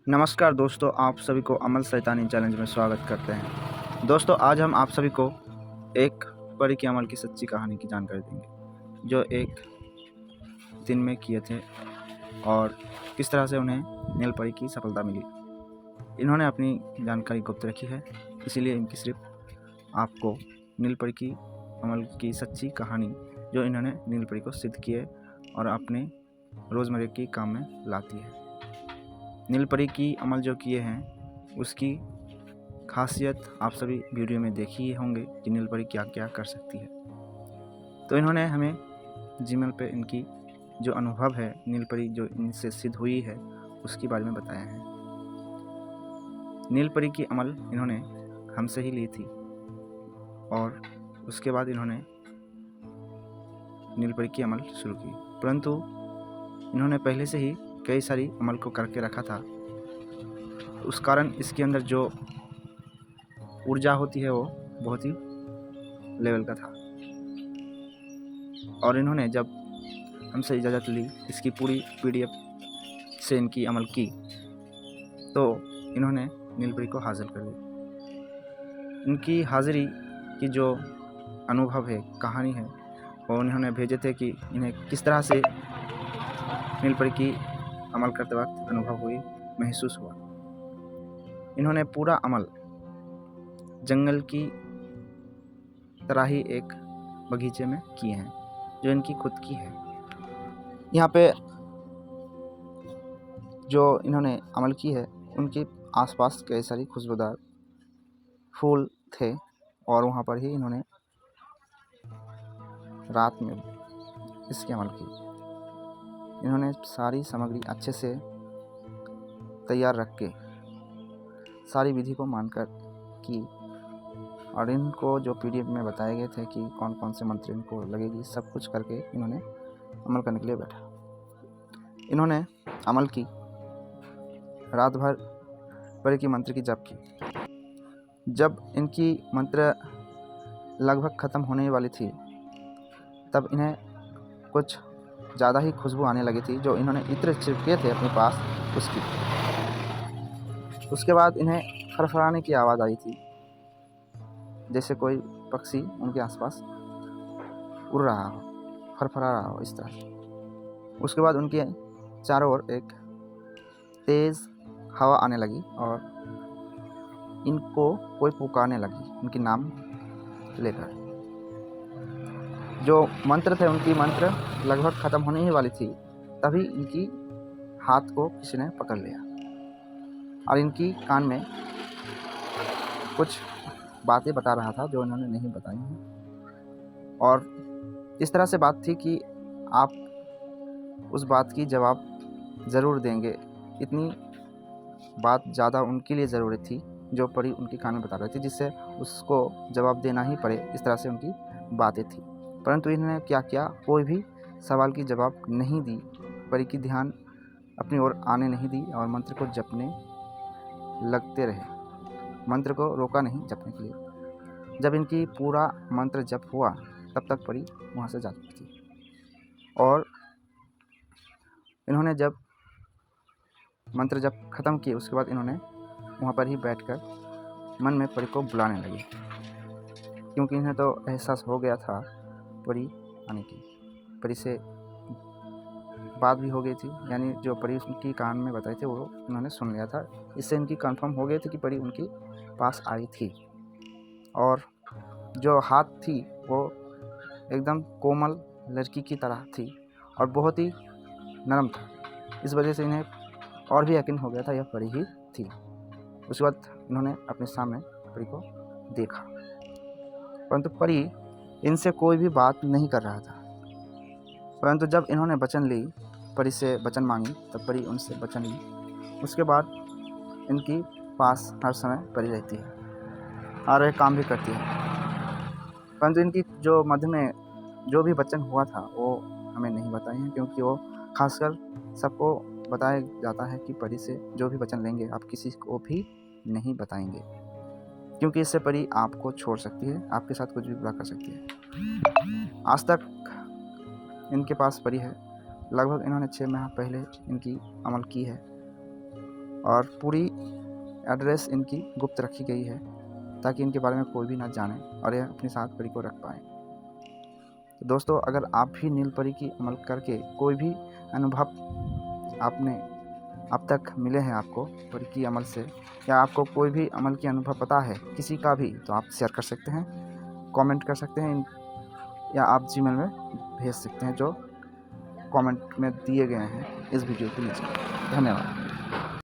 नमस्कार दोस्तों, आप सभी को अमल शैतानी चैलेंज में स्वागत करते हैं। दोस्तों, आज हम आप सभी को एक परी के अमल की सच्ची कहानी की जानकारी देंगे, जो एक दिन में किए थे और किस तरह से उन्हें नील परी की सफलता मिली। इन्होंने अपनी जानकारी गुप्त रखी है, इसीलिए इनकी सिर्फ आपको नील परी की अमल की सच्ची कहानी, जो इन्होंने नील परी को सिद्ध किए और अपने रोज़मर्रा के काम में लाती है। नील परी की अमल जो किए हैं उसकी खासियत आप सभी वीडियो में देखी ही होंगे कि नील परी क्या क्या कर सकती है। तो इन्होंने हमें जीमेल पे इनकी जो अनुभव है, नील परी जो इनसे सिद्ध हुई है, उसके बारे में बताया है। नील परी की अमल इन्होंने हमसे ही ली थी और उसके बाद इन्होंने नील परी की अमल शुरू की, परंतु इन्होंने पहले से ही कई सारी अमल को करके रखा था। उस कारण इसके अंदर जो ऊर्जा होती है वो बहुत ही लेवल का था। और इन्होंने जब हमसे इजाज़त ली इसकी पूरी PDF से इनकी अमल की, तो इन्होंने नील परी को हाजिर कर दिया। इनकी हाजिरी की जो अनुभव है, कहानी है, वो इन्होंने भेजे थे कि इन्हें किस तरह से नील परी की अमल करते वक्त अनुभव हुई, महसूस हुआ। इन्होंने पूरा अमल जंगल की तरह ही एक बगीचे में किए हैं, जो इनकी खुद की है। यहाँ पे जो इन्होंने अमल की है, उनके आसपास कई सारी खुशबूदार फूल थे और वहाँ पर ही इन्होंने रात में इसकी अमल की। इन्होंने सारी सामग्री अच्छे से तैयार रख के सारी विधि को मानकर की, और इनको जो PDF में बताए गए थे कि कौन कौन से मंत्र इनको लगेगी, सब कुछ करके इन्होंने अमल करने के लिए बैठा। इन्होंने अमल की, रात भर परी की मंत्र की जप की। जब इनकी मंत्र लगभग ख़त्म होने वाली थी, तब इन्हें कुछ ज़्यादा ही खुशबू आने लगी थी, जो इन्होंने इत्र छिड़के थे अपने पास उसकी। उसके बाद इन्हें फरफराने की आवाज़ आई थी, जैसे कोई पक्षी उनके आसपास उड़ रहा हो, फरफरा रहा हो, इस तरह से। उसके बाद उनके चारों ओर एक तेज़ हवा आने लगी और इनको कोई पुकारने लगी उनकी नाम लेकर। जो मंत्र थे, उनकी मंत्र लगभग ख़त्म होने ही वाली थी, तभी इनकी हाथ को किसी ने पकड़ लिया और इनकी कान में कुछ बातें बता रहा था जो इन्होंने नहीं बताई हैं। और इस तरह से बात थी कि आप उस बात की जवाब ज़रूर देंगे। इतनी बात ज़्यादा उनके लिए ज़रूरी थी जो परी उनके कान में बता रही थी, जिससे उसको जवाब देना ही पड़े, इस तरह से उनकी बातें थी। परंतु इन्होंने क्या किया, कोई भी सवाल की जवाब नहीं दी, परी की ध्यान अपनी ओर आने नहीं दी और मंत्र को जपने लगते रहे। मंत्र को रोका नहीं जपने के लिए। जब इनकी पूरा मंत्र जप हुआ, तब तक परी वहाँ से जा चुकी थी। और इन्होंने जब मंत्र जब ख़त्म किए, उसके बाद इन्होंने वहाँ पर ही बैठकर मन में परी को बुलाने लगे, क्योंकि इन्हें तो एहसास हो गया था परी आने की। परी से बात भी हो गई थी, यानी जो परी उनकी कान में बताई थी वो उन्होंने सुन लिया था। इससे इनकी कंफर्म हो गई थी कि परी उनके पास आई थी। और जो हाथ थी वो एकदम कोमल लड़की की तरह थी और बहुत ही नरम था। इस वजह से इन्हें और भी यकीन हो गया था यह परी ही थी। उसके बाद इन्होंने अपने सामने परी को देखा, परंतु परी इनसे कोई भी बात नहीं कर रहा था। परंतु जब इन्होंने वचन ली, परी से वचन मांगी, तब परी उनसे वचन ली। उसके बाद इनकी पास हर समय परी रहती है और यह काम भी करती है। परंतु इनकी जो मध्य में जो भी वचन हुआ था वो हमें नहीं बताए हैं, क्योंकि वो खासकर सबको बताया जाता है कि परी से जो भी वचन लेंगे आप किसी को भी नहीं बताएंगे, क्योंकि इससे परी आपको छोड़ सकती है, आपके साथ कुछ भी बुरा कर सकती है। आज तक इनके पास परी है। लगभग इन्होंने 6 माह पहले इनकी अमल की है और पूरी एड्रेस इनकी गुप्त रखी गई है ताकि इनके बारे में कोई भी ना जाने और यह अपने साथ परी को रख पाए। तो दोस्तों, अगर आप भी नील परी की अमल करके कोई भी अनुभव आपने अब तक मिले हैं आपको परी की अमल से, या आपको कोई भी अमल की अनुभव पता है किसी का भी, तो आप शेयर कर सकते हैं, कमेंट कर सकते हैं, या आप जीमेल में भेज सकते हैं जो कमेंट में दिए गए हैं इस वीडियो के नीचे। धन्यवाद।